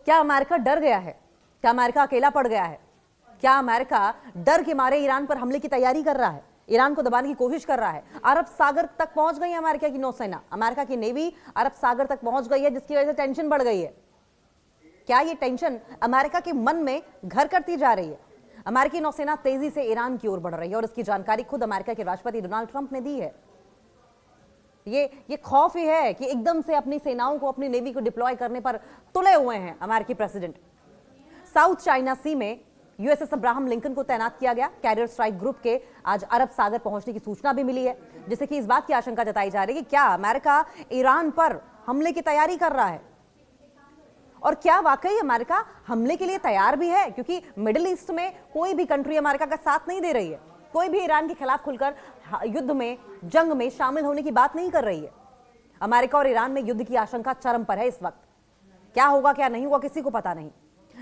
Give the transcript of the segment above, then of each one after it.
क्या अमेरिका डर गया है? क्या अमेरिका अकेला पड़ गया है? क्या अमेरिका डर के मारे ईरान पर हमले की तैयारी कर रहा है, ईरान को दबाने की कोशिश कर रहा है? अरब सागर तक पहुंच गई है अमेरिका की नौसेना, अमेरिका की नेवी अरब सागर तक पहुंच गई है, जिसकी वजह से टेंशन बढ़ गई है। क्या ये टेंशन अमेरिका के मन में घर करती जा रही है? अमेरिकी नौसेना तेजी से ईरान की ओर बढ़ रही है और इसकी जानकारी खुद अमेरिका के राष्ट्रपति डोनाल्ड ट्रंप ने दी है। ये खौफ ही है कि एकदम से अपनी सेनाओं को, अपनी नेवी को डिप्लॉय करने पर तुले हुए हैं अमेरिकी प्रेसिडेंट। साउथ चाइना सी में यूएसएस अब्राहम लिंकन को तैनात किया गया। कैरियर स्ट्राइक ग्रुप के आज अरब सागर पहुंचने की सूचना भी मिली है, जिससे कि इस बात की आशंका जताई जा रही है कि क्या अमेरिका ईरान पर हमले की तैयारी कर रहा है, और क्या वाकई अमेरिका हमले के लिए तैयार भी है? क्योंकि मिडिल ईस्ट में कोई भी कंट्री अमेरिका का साथ नहीं दे रही है, कोई भी ईरान के खिलाफ खुलकर युद्ध में, जंग में शामिल होने की बात नहीं कर रही है। अमेरिका और ईरान में युद्ध की आशंका चरम पर है इस वक्त। क्या होगा क्या नहीं होगा किसी को पता नहीं।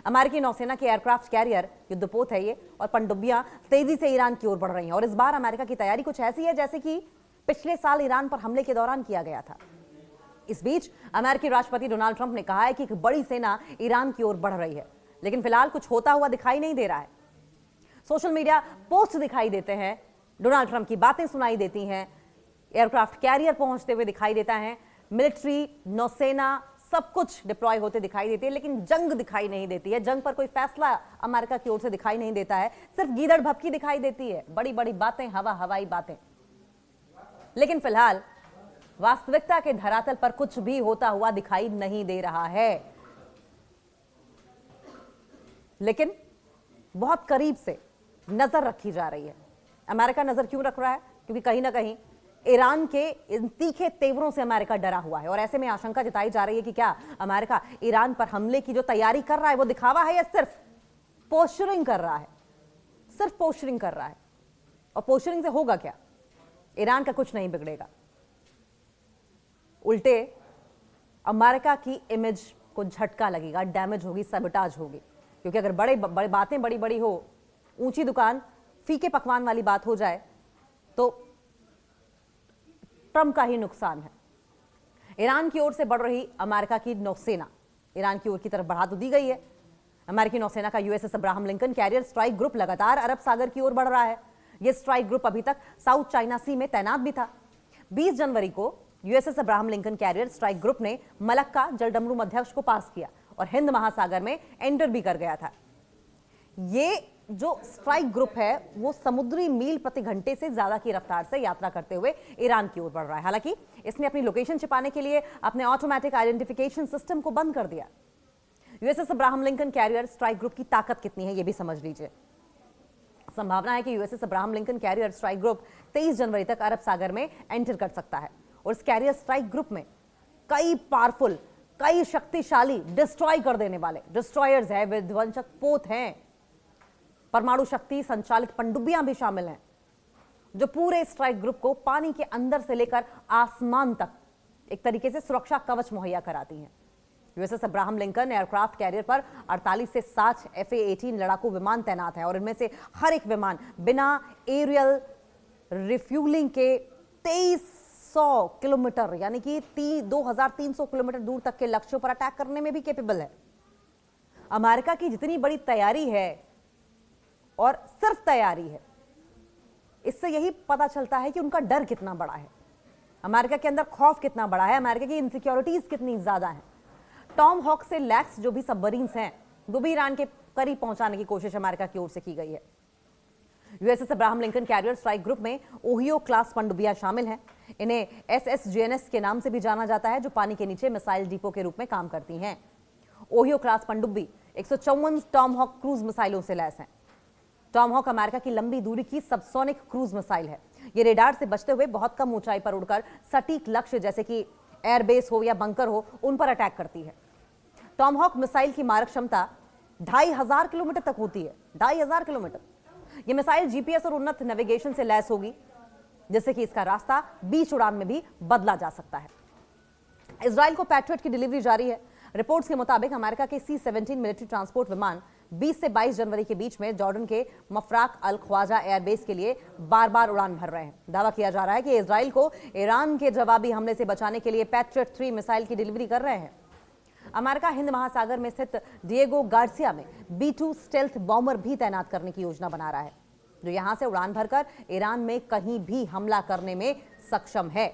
अमेरिकी नौसेना के एयरक्राफ्ट कैरियर युद्धपोत है ये, और पनडुब्बियां तेजी से ईरान की ओर बढ़ रही हैं। और इस बार अमेरिका की तैयारी कुछ ऐसी है जैसे कि पिछले साल ईरान पर हमले के दौरान किया गया था। इस बीच अमेरिकी राष्ट्रपति डोनाल्ड ट्रंप ने कहा है कि एक बड़ी सेना ईरान की ओर बढ़ रही है, लेकिन फिलहाल कुछ होता हुआ दिखाई नहीं दे रहा है। सोशल मीडिया पोस्ट दिखाई देते हैं, डोनाल्ड ट्रंप की बातें सुनाई देती हैं, एयरक्राफ्ट कैरियर पहुंचते हुए दिखाई देता है, मिलिट्री, नौसेना सब कुछ डिप्लॉय होते दिखाई देती है, लेकिन जंग दिखाई नहीं देती है। जंग पर कोई फैसला अमेरिका की ओर से दिखाई नहीं देता है, सिर्फ गीदड़ भभकी दिखाई देती है, बड़ी बड़ी बातें, हवाई बातें। लेकिन फिलहाल वास्तविकता के धरातल पर कुछ भी होता हुआ दिखाई नहीं दे रहा है। लेकिन बहुत करीब से नजर रखी जा रही है। अमेरिका नजर क्यों रख रहा है? क्योंकि कहीं ना कहीं ईरान के इन तीखे तेवरों से अमेरिका डरा हुआ है, और ऐसे में आशंका जताई जा रही है कि क्या अमेरिका ईरान पर हमले की जो तैयारी कर रहा है वो दिखावा है या सिर्फ पोस्चरिंग कर रहा है? सिर्फ पोस्चरिंग कर रहा है। और पोस्चरिंग से होगा क्या? ईरान का कुछ नहीं बिगड़ेगा, उल्टे अमेरिका की इमेज को झटका लगेगा, डैमेज होगी, सबटाज होगी। क्योंकि अगर बड़े बातें बड़ी बड़ी हो, ऊंची दुकान फीके पकवान वाली बात हो जाए तो ट्रंप का ही नुकसान है। ईरान की ओर से बढ़ रही अमेरिका की नौसेना ईरान की ओर की तरफ बढ़ा तो दी गई है। अमेरिकी नौसेना का USS Abraham Lincoln carrier strike group लगातार अरब सागर की ओर बढ़ रहा है। यह स्ट्राइक ग्रुप अभी तक साउथ चाइना सी में तैनात भी था। 20 जनवरी को USS Abraham Lincoln carrier strike group ने मलक्का जलडमरू मध्यस्थ को पास किया और हिंद महासागर में एंटर भी कर गया था। ये जो स्ट्राइक ग्रुप है वो समुद्री मील प्रति घंटे से ज्यादा की रफ्तार से यात्रा करते हुए ईरान की ओर बढ़ रहा है। हालांकि इसने अपनी लोकेशन छिपाने के लिए अपने ऑटोमेटिक आइडेंटिफिकेशन सिस्टम को बंद कर दिया। USS Abraham Lincoln carrier strike group की ताकत कितनी है ये भी समझ लीजिए। संभावना है कि USS Abraham Lincoln carrier strike group 23 जनवरी तक अरब सागर में एंटर कर सकता है, और इस कैरियर स्ट्राइक ग्रुप में कई पावरफुल, कई शक्तिशाली, डिस्ट्रॉय कर देने वाले डिस्ट्रॉयर्स हैं, विध्वंसक पोत हैं, परमाणु शक्ति संचालित पनडुब्बियां भी शामिल हैं, जो पूरे स्ट्राइक ग्रुप को पानी के अंदर से लेकर आसमान तक एक तरीके से सुरक्षा कवच मुहैया कराती हैं। USS Abraham Lincoln aircraft carrier पर 48 से 60 FA-18 लड़ाकू विमान तैनात हैं, और इनमें से हर एक विमान बिना एरियल रिफ्यूलिंग के 2300 किलोमीटर यानी कि 2300 किलोमीटर दूर तक के लक्ष्यों पर अटैक करने में भी कैपेबल है। अमेरिका की जितनी बड़ी तैयारी है, और सिर्फ तैयारी है, इससे यही पता चलता है कि उनका डर कितना बड़ा है, अमेरिका के अंदर खौफ कितना बड़ा है, अमेरिका की इनसिक्योरिटीज कितनी ज्यादा है। टॉम हॉक से लैक्स जो भी सबमरीन्स हैं वो भी ईरान के करीब पहुंचाने की कोशिश अमेरिका की ओर से की गई है। USS Abraham Lincoln carrier strike group में ओहियो क्लास पनडुब्बियां शामिल हैं। इन्हें SSGNS के नाम से भी जाना जाता है, जो पानी के नीचे मिसाइल डिपो के रूप में काम करती हैं। ओहियो क्लास पनडुब्बी 154 टॉम हॉक क्रूज मिसाइलों से लैस हैं। टॉम हॉक अमेरिका की लंबी दूरी की सबसोनिक क्रूज मिसाइल है। ये रेडार से बचते हुए बहुत कम ऊंचाई पर उड़कर सटीक लक्ष्य जैसे कि एयरबेस हो या बंकर हो, उन पर अटैक करती है। टॉम हॉक मिसाइल की मारक क्षमता 2500 किलोमीटर तक होती है। 2500 किलोमीटर। यह मिसाइल जीपीएस और उन्नत नेविगेशन से लैस होगी, जिससे कि इसका रास्ता बीच उड़ान में भी बदला जा सकता है। इजराइल को पैट्रियट की डिलीवरी जारी है। रिपोर्ट्स के मुताबिक अमेरिका के C-17 मिलिट्री ट्रांसपोर्ट विमान 20 से 22 जनवरी के बीच में जॉर्डन के मफराक अल ख्वाजा एयरबेस के लिए बार बार उड़ान भर रहे हैं। दावा किया जा रहा है कि इजराइल को ईरान के जवाबी हमले से बचाने के लिए पैट्रियट 3 मिसाइल की डिलीवरी कर रहे हैं। अमेरिका हिंद महासागर में स्थित डिएगो गार्सिया में B-2 स्टेल्थ बॉम्बर भी तैनात करने की योजना बना रहा है, जो यहां से उड़ान भरकर ईरान में कहीं भी हमला करने में सक्षम है।